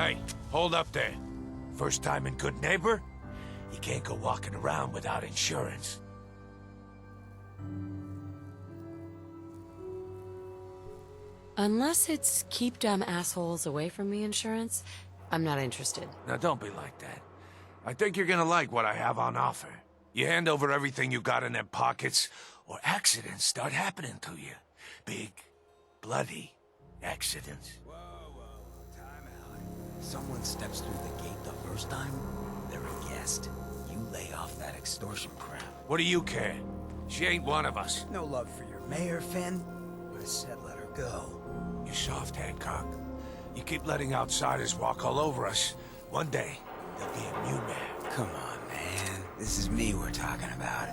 Hey, hold up there. First time in Good Neighbor? You can't go walking around without insurance. Unless it's keep dumb assholes away from me insurance, I'm not interested. Now don't be like that. I think you're gonna like what I have on offer. You hand over everything you got in them pockets, or accidents start happening to you. Big, bloody accidents. Whoa, time out. Someone steps through the gate the first time, they're a guest. You lay off that extortion crap. What do you care? She ain't one of us. No love for your mayor, Finn? I said let her go. You soft, Hancock. You keep letting outsiders walk all over us. One day, they'll be immune there. Come on, man. This is me we're talking about.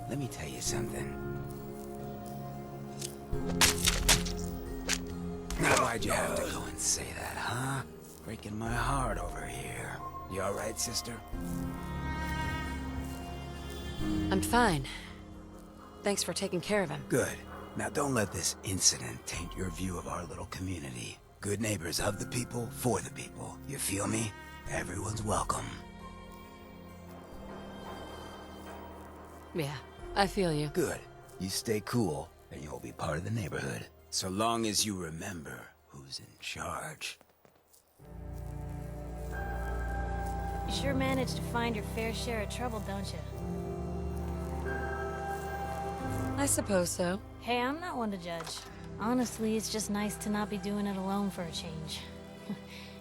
Let me tell you something. Now why'd you have to go and say that, huh? Breaking my heart over here. You alright, sister? I'm fine. Thanks for taking care of him. Good. Now don't let this incident taint your view of our little community. Good neighbors of the people, for the people. You feel me? Everyone's welcome. Yeah, I feel you. Good. You stay cool, and you'll be part of the neighborhood. So long as you remember who's in charge. You sure manage to find your fair share of trouble, don't you? I suppose so. Hey, I'm not one to judge. Honestly, it's just nice to not be doing it alone for a change.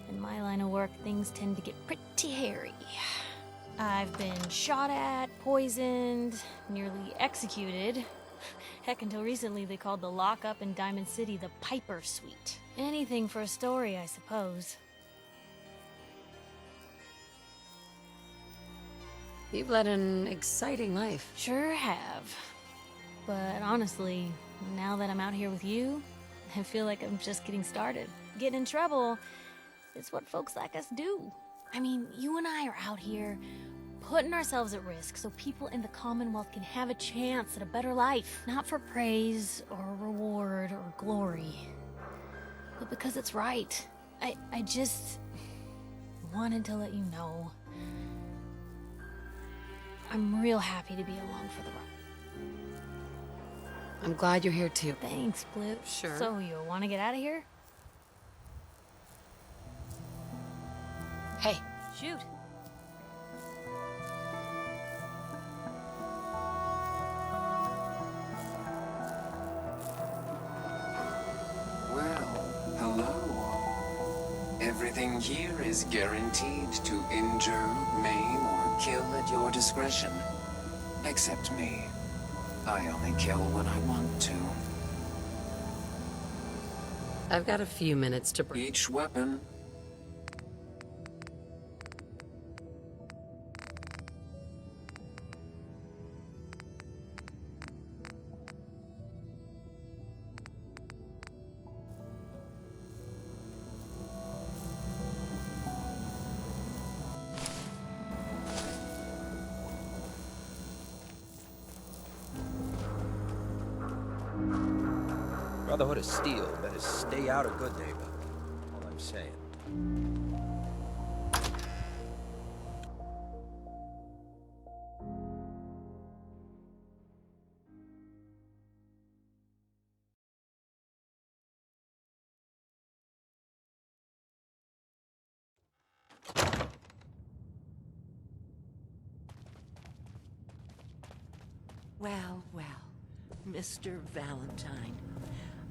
In my line of work, things tend to get pretty hairy. I've been shot at, poisoned, nearly executed. Heck, until recently they called the lockup in Diamond City the Piper Suite. Anything for a story, I suppose. You've led an exciting life. Sure have. But honestly, now that I'm out here with you, I feel like I'm just getting started. Getting in trouble is what folks like us do. I mean, you and I are out here putting ourselves at risk so people in the Commonwealth can have a chance at a better life. Not for praise or reward or glory, but because it's right. I just wanted to let you know. I'm real happy to be along for the ride. I'm glad you're here too. Thanks, Blip. Sure. So, you want to get out of here? Hey, Shoot. Well, hello. Everything here is guaranteed to injure, maim, or kill at your discretion. Except me. I only kill when I want to. I've got a few minutes to break. Each weapon. Brotherhood of Steel better stay out of Good Neighbor. All I'm saying. Well, well, Mr. Valentine.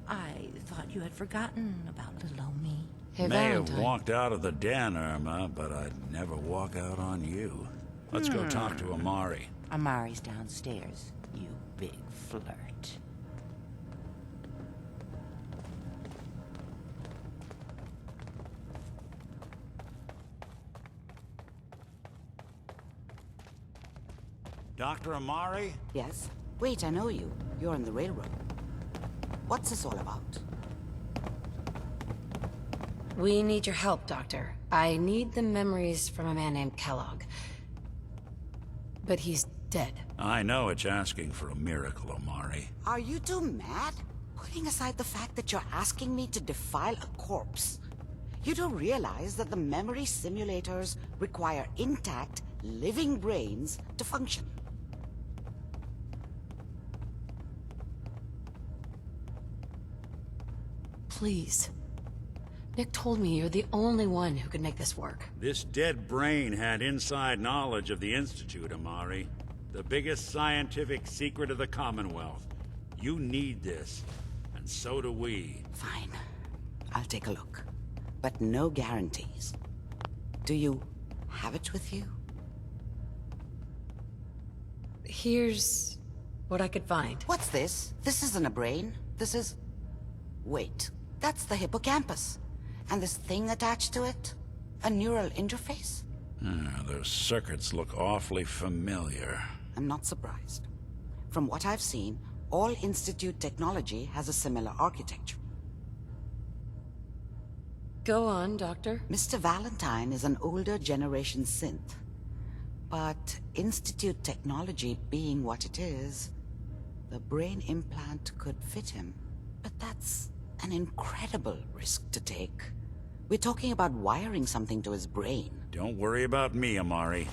I thought you had forgotten about little old me. Hey, May have Valentine. walked out of the den, Irma, but I'd never walk out on you. Let's go talk to Amari. Amari's downstairs, you big flirt. Dr. Amari? Yes? Wait, I know you. You're on the railroad. What's this all about? We need your help, Doctor. I need the memories from a man named Kellogg. But he's dead. I know it's asking for a miracle, Amari. Are you two mad? Putting aside the fact that you're asking me to defile a corpse. You don't realize that the memory simulators require intact, living brains to function. Please. Nick told me you're the only one who can make this work. This dead brain had inside knowledge of the Institute, Amari. The biggest scientific secret of the Commonwealth. You need this, and so do we. Fine. I'll take a look. But no guarantees. Do you have it with you? Here's what I could find. What's this? This isn't a brain. This is... Wait. That's the hippocampus. And this thing attached to it? A neural interface? Those circuits look awfully familiar. I'm not surprised. From what I've seen, all Institute technology has a similar architecture. Go on, Doctor. Mr. Valentine is an older generation synth. But Institute technology being what it is, the brain implant could fit him. But that's an incredible risk to take. We're talking about wiring something to his brain. Don't worry about me, Amari.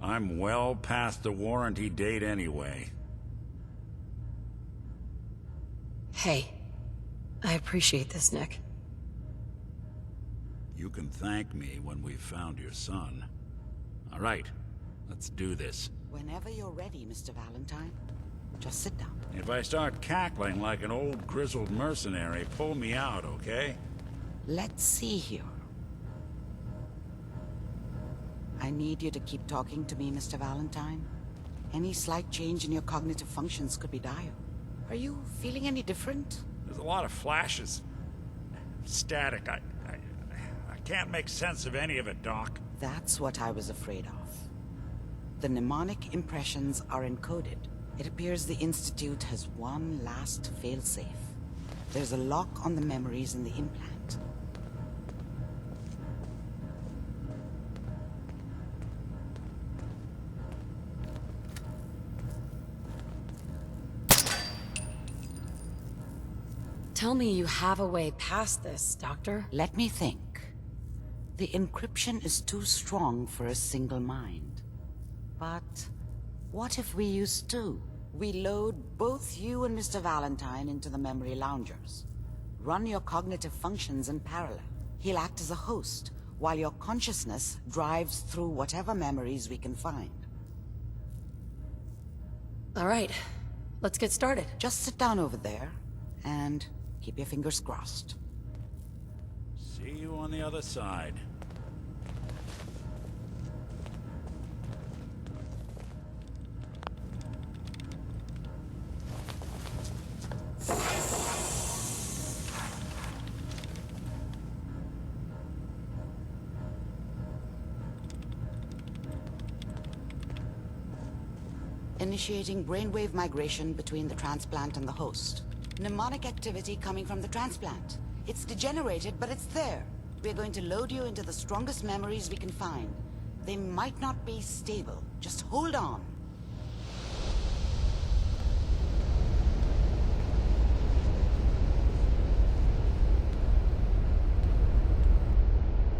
I'm well past the warranty date anyway. Hey, I appreciate this, Nick. You can thank me when we've found your son. All right, let's do this. Whenever you're ready, Mr. Valentine. Just sit down. If I start cackling like an old grizzled mercenary, pull me out, okay? Let's see here. I need you to keep talking to me, Mr. Valentine. Any slight change in your cognitive functions could be dire. Are you feeling any different? There's a lot of flashes. Static. I can't make sense of any of it, Doc. That's what I was afraid of. The mnemonic impressions are encoded. It appears the Institute has one last failsafe. There's a lock on the memories in the implant. Tell me you have a way past this, Doctor. Let me think. The encryption is too strong for a single mind. But what if we use two? We load both you and Mr. Valentine into the memory loungers. Run your cognitive functions in parallel. He'll act as a host, while your consciousness drives through whatever memories we can find. All right, let's get started. Just sit down over there, and keep your fingers crossed. See you on the other side. Initiating brainwave migration between the transplant and the host. Mnemonic activity coming from the transplant. It's degenerated, but it's there. We're going to load you into the strongest memories we can find. They might not be stable. Just hold on.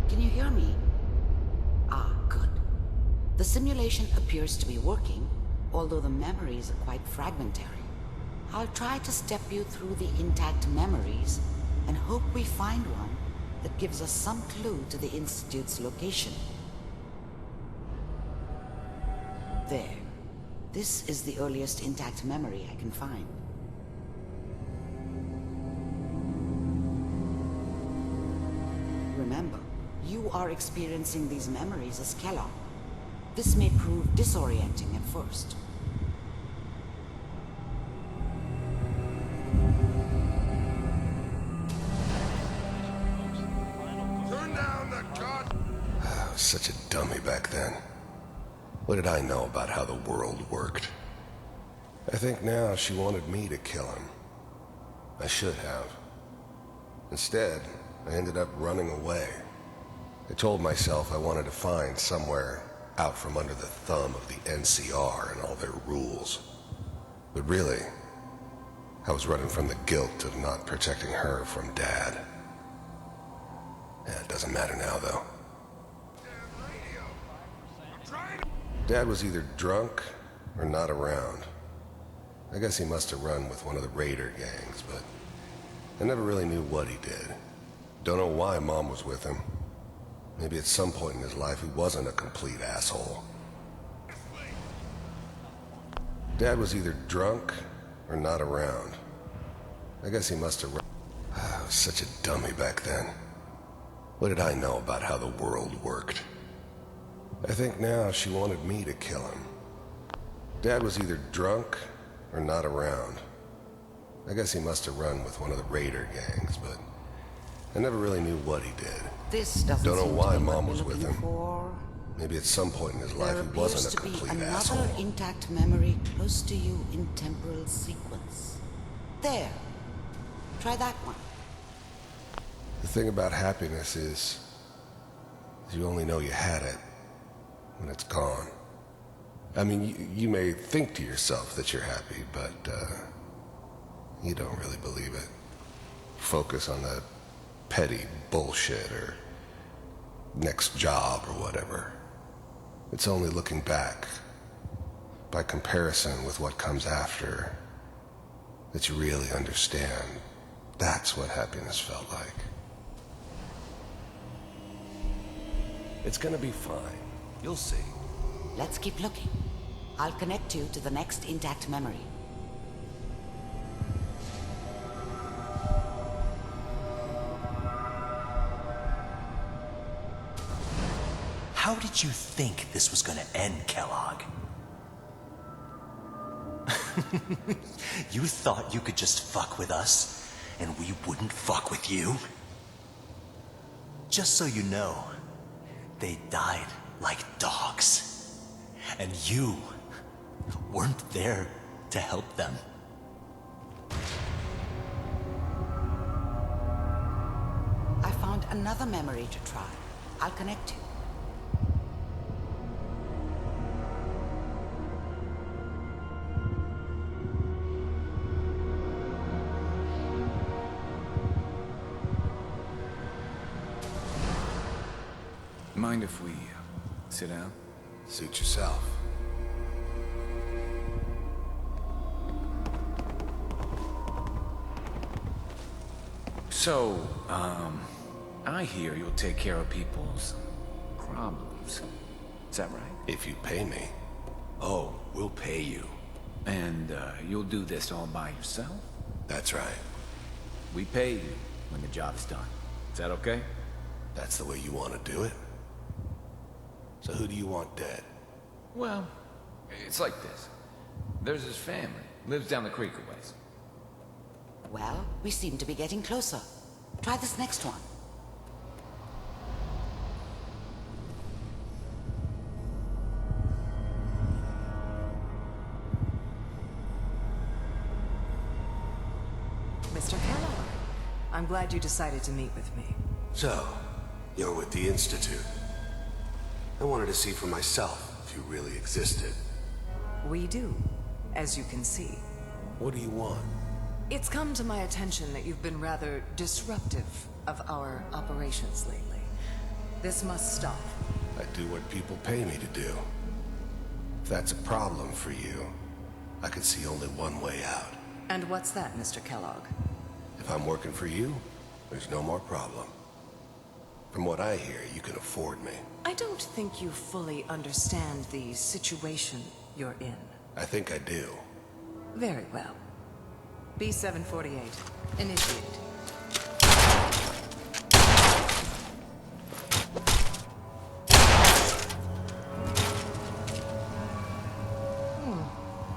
Can you hear me? Ah, good. The simulation appears to be working, although the memories are quite fragmentary. I'll try to step you through the intact memories and hope we find one that gives us some clue to the Institute's location. There. This is the earliest intact memory I can find. Remember, you are experiencing these memories as Kellogg. This may prove disorienting at first. Turn down the god. I was such a dummy back then. What did I know about how the world worked? I think now she wanted me to kill him. I should have. Instead, I ended up running away. I told myself I wanted to find somewhere out from under the thumb of the NCR and all their rules. But really, I was running from the guilt of not protecting her from Dad. Yeah, it doesn't matter now, though. Dad was either drunk or not around. I guess he must have run with one of the raider gangs, but I never really knew what he did. Don't know why Mom was with him. Maybe at some point in his life he wasn't a complete asshole. Dad was either drunk or not around. I guess he must have run. I was such a dummy back then. What did I know about how the world worked? I think now she wanted me to kill him. Dad was either drunk or not around. I guess he must have run with one of the raider gangs, but I never really knew what he did. This doesn't Don't know seem why to be what Mom we're was with looking him. for. Maybe at some point in his life There he appears wasn't a to be complete another asshole. intact memory close to you in temporal sequence. There. Try that one. The thing about happiness is you only know you had it when it's gone. I mean, you may think to yourself that you're happy, but you don't really believe it. Focus on the petty bullshit or next job or whatever. It's only looking back, by comparison with what comes after, that you really understand. That's what happiness felt like. It's gonna be fine. You'll see. Let's keep looking. I'll connect you to the next intact memory. How did you think this was gonna end, Kellogg? You thought you could just fuck with us, and we wouldn't fuck with you? Just so you know, they died like dogs. And you weren't there to help them. I found another memory to try. I'll connect you. Mind if we sit down? Suit yourself. So, I hear you'll take care of people's problems. Is that right? If you pay me. Oh, we'll pay you. And, you'll do this all by yourself? That's right. We pay you when the job's done. Is that okay? That's the way you want to do it? So who do you want dead? Well, it's like this. There's his family. Lives down the creek a ways. Well, we seem to be getting closer. Try this next one. Mr. Kellogg, I'm glad you decided to meet with me. So, you're with the Institute. I wanted to see for myself if you really existed. We do, as you can see. What do you want? It's come to my attention that you've been rather disruptive of our operations lately. This must stop. I do what people pay me to do. If that's a problem for you, I can see only one way out. And what's that, Mr. Kellogg? If I'm working for you, there's no more problem. From what I hear, you can afford me. I don't think you fully understand the situation you're in. I think I do. Very well. B-748, initiate.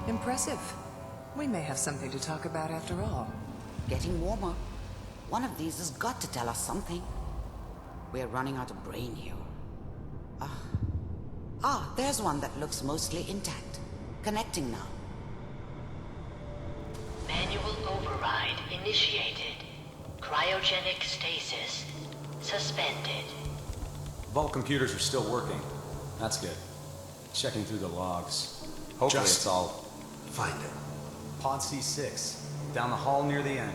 Impressive. We may have something to talk about after all. Getting warmer. One of these has got to tell us something. We're running out of brain here. There's one that looks mostly intact. Connecting now. Manual override initiated. Cryogenic stasis suspended. Vault computers are still working. That's good. Checking through the logs. Hopefully it's all... Find it. Pod C6. Down the hall near the end.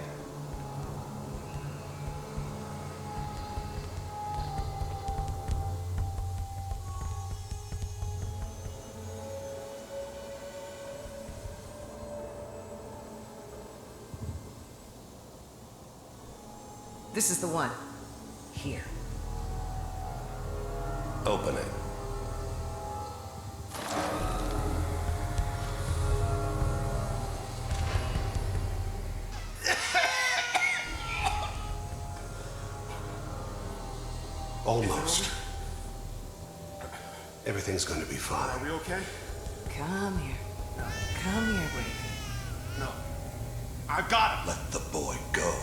This is the one. Here. Open it. Almost. Everything's going to be fine. Are we okay? Come here. Come here, Brady. No. I've got him. Let the boy go.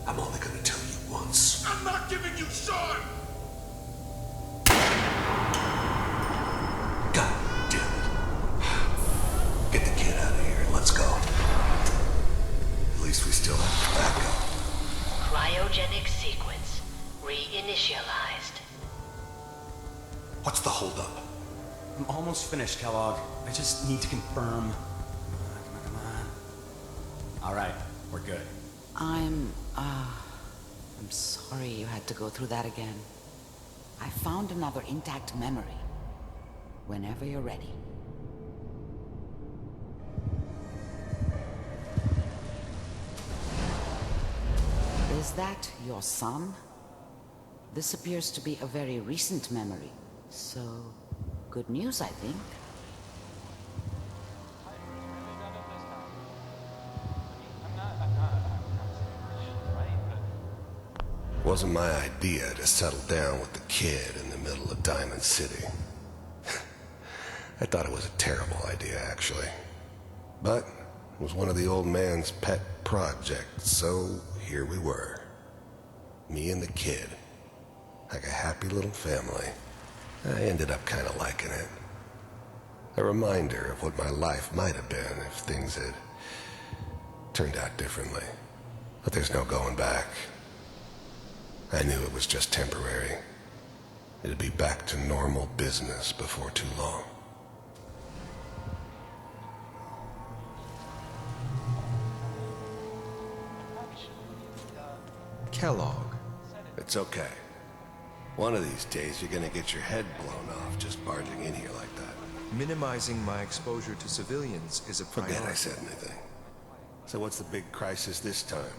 I'm only going to tell you once. I'm not giving you Sean! God damn it. Get the kid out of here and let's go. At least we still have backup. Cryogenic sequence reinitialized. What's the holdup? I'm almost finished, Kellogg. I just need to confirm. Come on. All right, we're good. I'm sorry you had to go through that again. I found another intact memory. Whenever you're ready. Is that your son? This appears to be a very recent memory. So, good news, I think. Wasn't my idea to settle down with the kid in the middle of Diamond City. I thought it was a terrible idea, actually. But it was one of the old man's pet projects, so here we were. Me and the kid. Like a happy little family. I ended up kind of liking it. A reminder of what my life might have been if things had turned out differently. But there's no going back. I knew it was just temporary. It'd be back to normal business before too long. Kellogg. It's okay. One of these days you're gonna get your head blown off just barging in here like that. Minimizing my exposure to civilians is a priority. Forget I said anything. So what's the big crisis this time?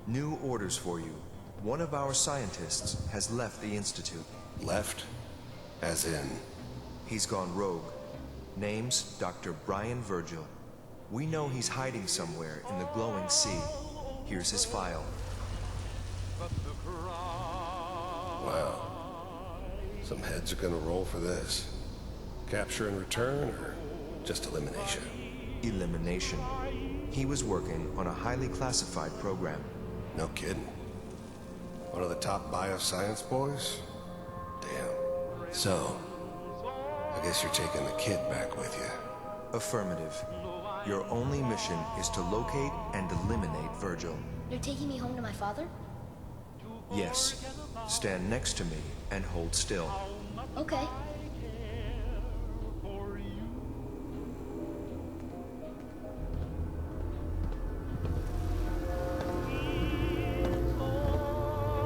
New orders for you. One of our scientists has left the Institute. Left? As in? He's gone rogue. Name's Dr. Brian Virgil. We know he's hiding somewhere in the glowing sea. Here's his file. Wow. Some heads are gonna roll for this. Capture and return, or just elimination? Elimination. He was working on a highly classified program. No kidding. One of the top bioscience boys? Damn. So, I guess you're taking the kid back with you. Affirmative. Your only mission is to locate and eliminate Virgil. You're taking me home to my father? Yes. Stand next to me and hold still. Okay.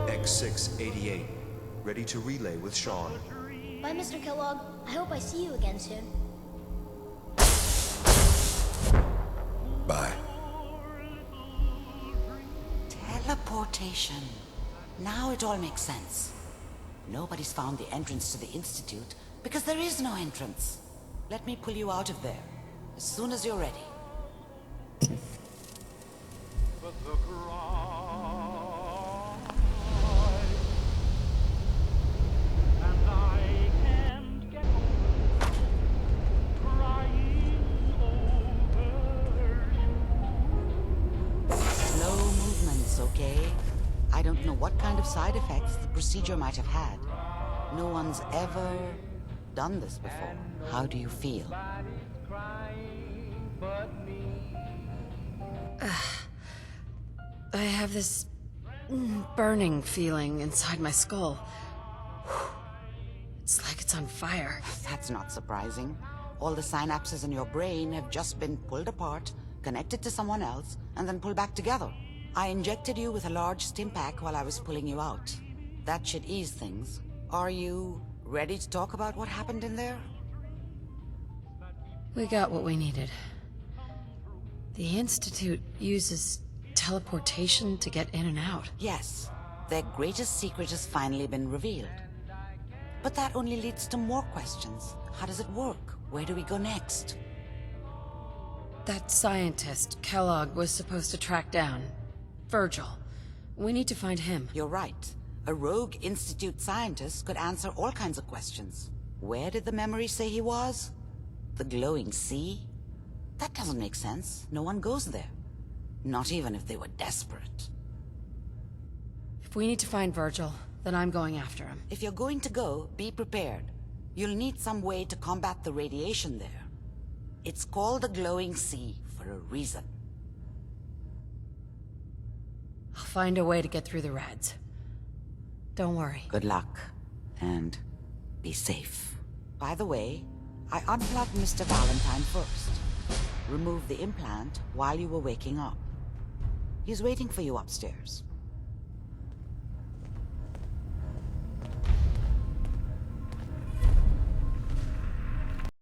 X688. Ready to relay with Sean. Bye, Mr. Kellogg. I hope I see you again soon. Bye. Teleportation. Now it all makes sense. Nobody's found the entrance to the Institute because there is no entrance. Let me pull you out of there as soon as you're ready. Slow movements, okay? I don't know what kind of side effects the procedure might have had. No one's ever done this before. How do you feel? I have this burning feeling inside my skull. It's like it's on fire. That's not surprising. All the synapses in your brain have just been pulled apart, connected to someone else, and then pulled back together. I injected you with a large stim pack while I was pulling you out. That should ease things. Are you ready to talk about what happened in there? We got what we needed. The Institute uses teleportation to get in and out. Yes, Their greatest secret has finally been revealed. But that only leads to more questions. How does it work? Where do we go next? That scientist Kellogg was supposed to track down. Virgil. We need to find him. You're right. A rogue Institute scientist could answer all kinds of questions. Where did the memory say he was? The glowing sea? That doesn't make sense. No one goes there. Not even if they were desperate. If we need to find Virgil, then I'm going after him. If you're going to go, be prepared. You'll need some way to combat the radiation there. It's called the glowing sea for a reason. I'll find a way to get through the rads. Don't worry. Good luck, and be safe. By the way, I unplugged Mr. Valentine first. Removed the implant while you were waking up. He's waiting for you upstairs.